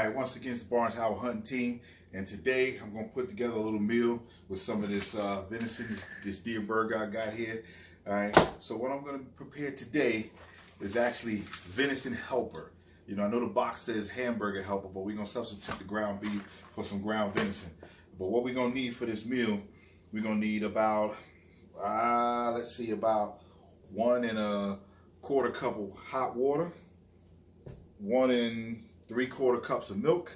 Alright, once again, it's the Barnes Howard Hunting Team, and today I'm going to put together a little meal with some of this venison, this deer burger I got here. Alright, so what I'm going to prepare today is actually Venison Helper. You know, I know the box says Hamburger Helper, but we're going to substitute the ground beef for some ground venison. But what we're going to need for this meal, we're going to need about, about 1 1/4 cup of hot water, 1 3/4 cups of milk.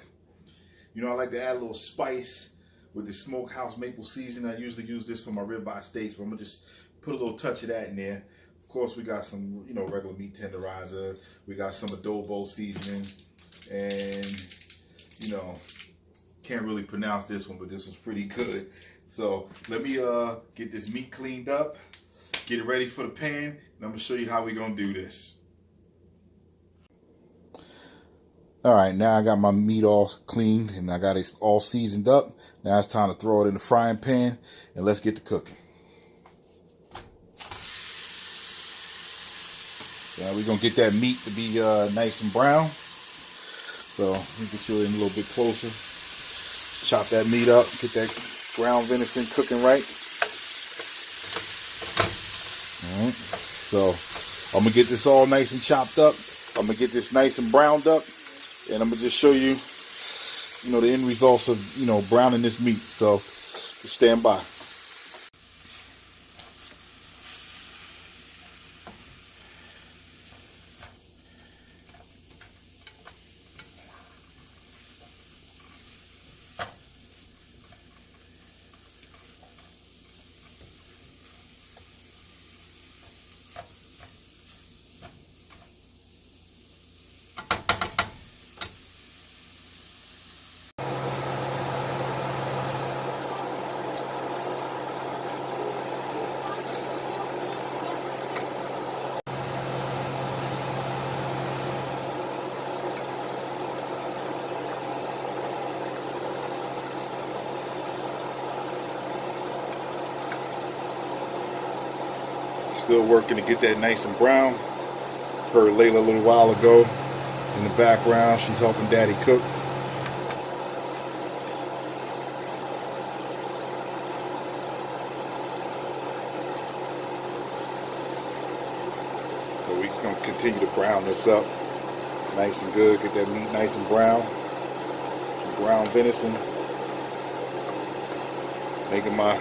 You know, I like to add a little spice with the smokehouse maple seasoning. I usually use this for my ribeye steaks, but I'm gonna just put a little touch of that in there. Of course, we got some, you know, regular meat tenderizer. We got some adobo seasoning, and you know, can't really pronounce this one, but this one's pretty good. So let me get this meat cleaned up, get it ready for the pan, and I'm gonna show you how we're gonna do this. All right, now I got my meat all cleaned and I got it all seasoned up. Now it's time to throw it in the frying pan and let's get to cooking. Now we're gonna get that meat to be nice and brown. So let me get you in a little bit closer. Chop that meat up, get that ground venison cooking right. All right, so I'm gonna get this all nice and chopped up. I'm gonna get this nice and browned up. And I'm gonna just show you, you know, the end results of, you know, browning this meat. So just stand by. Still working to get that nice and brown. Heard Layla a little while ago in the background. She's helping Daddy cook. So we're going to continue to brown this up nice and good. Get that meat nice and brown. Some ground venison. Making my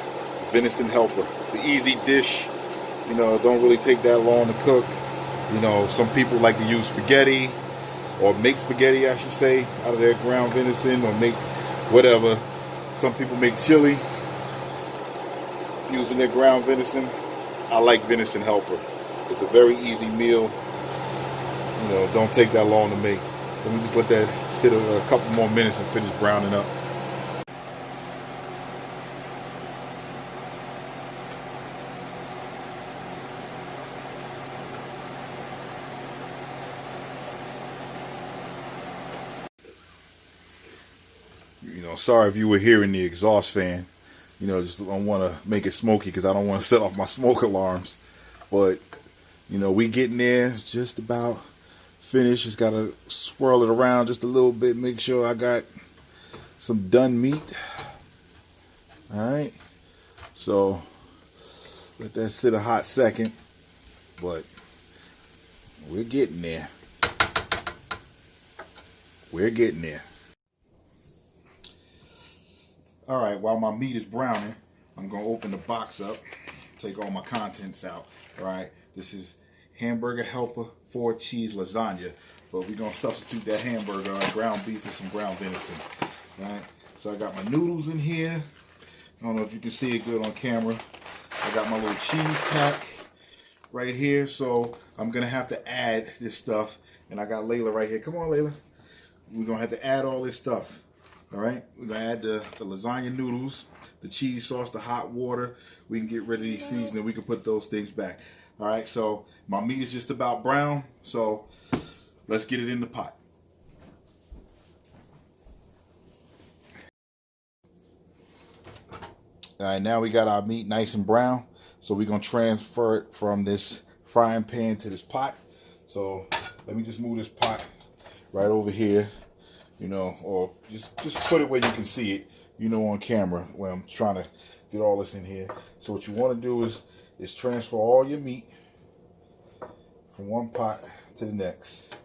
venison helper. It's an easy dish. You know, it don't really take that long to cook. You know, some people like to use spaghetti, or make spaghetti, I should say, out of their ground venison, or make whatever. Some people make chili using their ground venison. I like Venison Helper. It's a very easy meal. You know, don't take that long to make. Let me just let that sit a couple more minutes and finish browning up. You know, sorry if you were hearing the exhaust fan. You know, just don't want to make it smoky because I don't want to set off my smoke alarms. But, you know, we getting there. It's just about finished. Just got to swirl it around just a little bit. Make sure I got some done meat. All right. So, let that sit a hot second. But we're getting there. We're getting there. All right, while my meat is browning, I'm going to open the box up, take all my contents out. All right, this is Hamburger Helper 4 cheese lasagna, but we're going to substitute that hamburger on ground beef with some ground venison. All right, so I got my noodles in here. I don't know if you can see it good on camera. I got my little cheese pack right here, so I'm going to have to add this stuff. And I got Layla right here. Come on, Layla. We're going to have to add all this stuff. All right, we're going to add the lasagna noodles, the cheese sauce, the hot water. We can get rid of these seasoning. We can put those things back. All right, so my meat is just about brown, so let's get it in the pot. All right, now we got our meat nice and brown, so we're going to transfer it from this frying pan to this pot. So let me just move this pot right over here. you know, or just put it where you can see it, you know, on camera when I'm trying to get all this in here. So what you want to do is transfer all your meat from one pot to the next.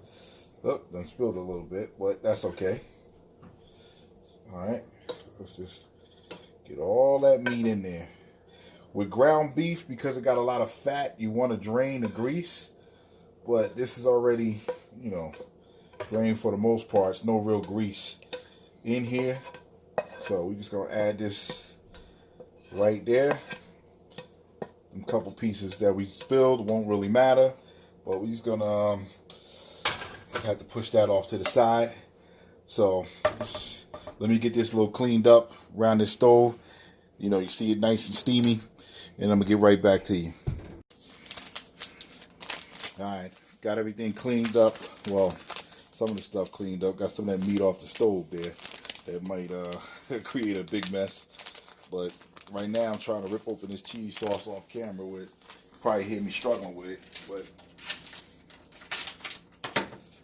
Oh, done spilled a little bit, but that's okay. All right, let's just get all that meat in there. With ground beef, because it got a lot of fat, you want to drain the grease, but this is already, you know, drained for the most part. It's no real grease in here. So we're just gonna add this right there. A couple pieces that we spilled won't really matter, but we're just gonna just have to push that off to the side. So let me get this a little cleaned up around this stove. You know, you see it nice and steamy, and I'm gonna get right back to you. All right, got everything cleaned up. Well, some of the stuff cleaned up. Got some of that meat off the stove there. That might create a big mess. But right now I'm trying to rip open this cheese sauce off camera with. Probably hear me struggling with it. But,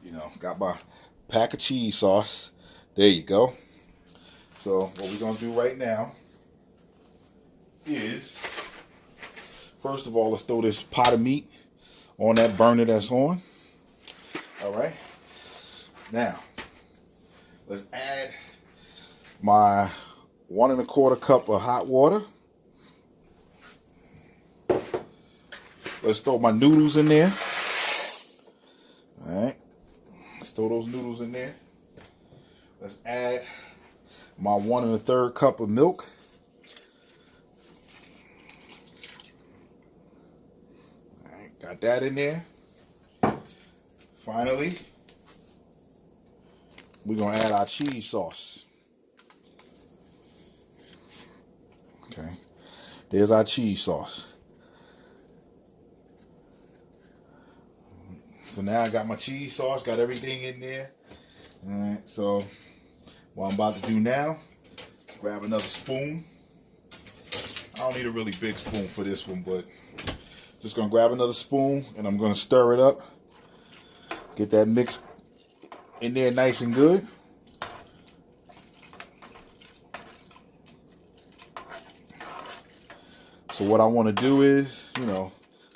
you know, got my pack of cheese sauce. There you go. So what we're going to do right now is, first of all, let's throw this pot of meat on that burner that's on. All right. Now, let's add my 1 1/4 cup of hot water. Let's throw my noodles in there. All right. Let's throw those noodles in there. Let's add my 1 1/3 cup of milk. All right, got that in there. Finally, we're going to add our cheese sauce. Okay, there's our cheese sauce. So now I got my cheese sauce, got everything in there. All right, so what I'm about to do now, grab another spoon. I don't need a really big spoon for this one, but just gonna grab another spoon and I'm gonna stir it up. Get that mix in there nice and good. So what I want to do is, you know,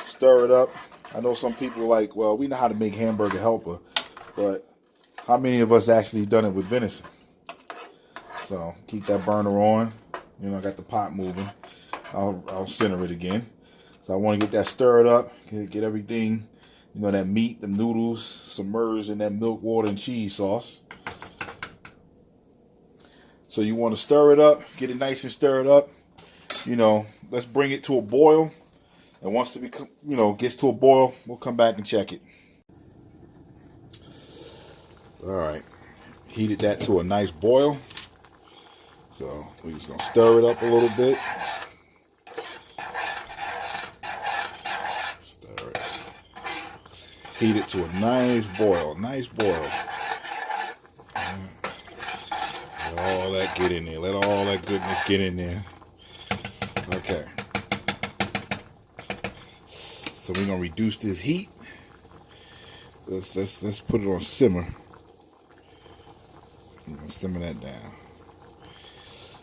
stir it up. I know some people are like, well, we know how to make Hamburger Helper, but how many of us actually done it with venison? So keep that burner on. You know, I got the pot moving. I'll center it again. So I want to get that stirred up, get everything, you know, that meat, the noodles submerged in that milk, water, and cheese sauce. So you want to stir it up, get it nice and stirred up. You know, let's bring it to a boil. And once it gets to a boil, we'll come back and check it. All right, heated that to a nice boil. So we're just gonna stir it up a little bit. Stir it. Heat it to a nice boil, Let all that get in there. Let all that goodness get in there. Okay. So we're gonna reduce this heat. Let's put it on simmer. I'm gonna simmer that down.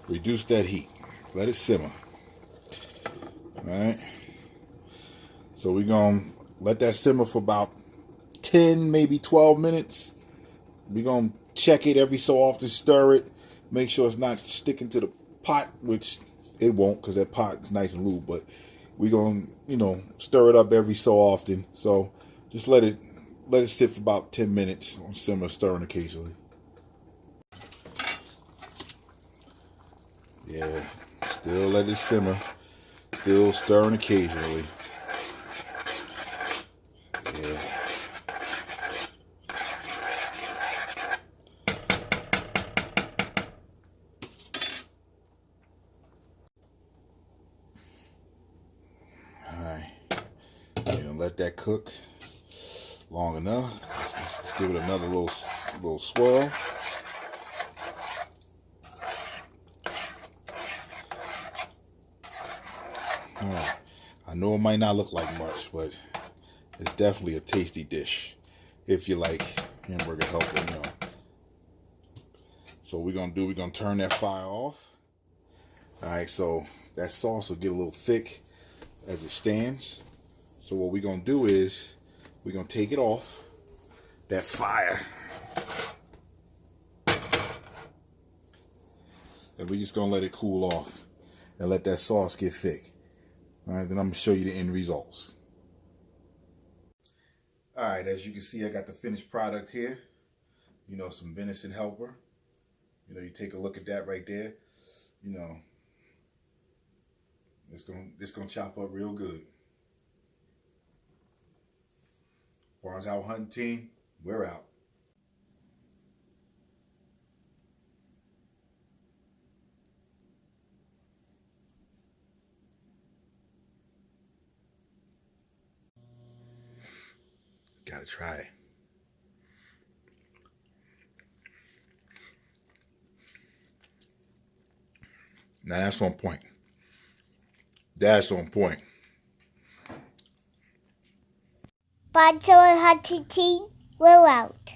Reduce that heat. Let it simmer. Alright. So we're gonna let that simmer for about 10, maybe 12 minutes. We're gonna check it every so often, stir it, make sure it's not sticking to the pot, which it won't because that pot is nice and lube, but we're gonna, you know, stir it up every so often. So just let it sit for about 10 minutes on simmer, stirring occasionally. Yeah, still let it simmer, still stirring occasionally. Yeah. Let that cook long enough. Let's give it another little swirl. All right. I know it might not look like much, but it's definitely a tasty dish if you like Hamburger Helper, you know. So we're gonna turn that fire off. All right, so that sauce will get a little thick as it stands. So what we're gonna do is we're gonna take it off that fire. And we're just gonna let it cool off and let that sauce get thick. All right, then I'm gonna show you the end results. All right, as you can see, I got the finished product here. You know, some Venison Helper. You know, you take a look at that right there. You know, it's gonna chop up real good. Barnes Out Hunting Team, we're out. Gotta try it. Now that's on point. That's on point. Barnes Out Hunting Team, we're out.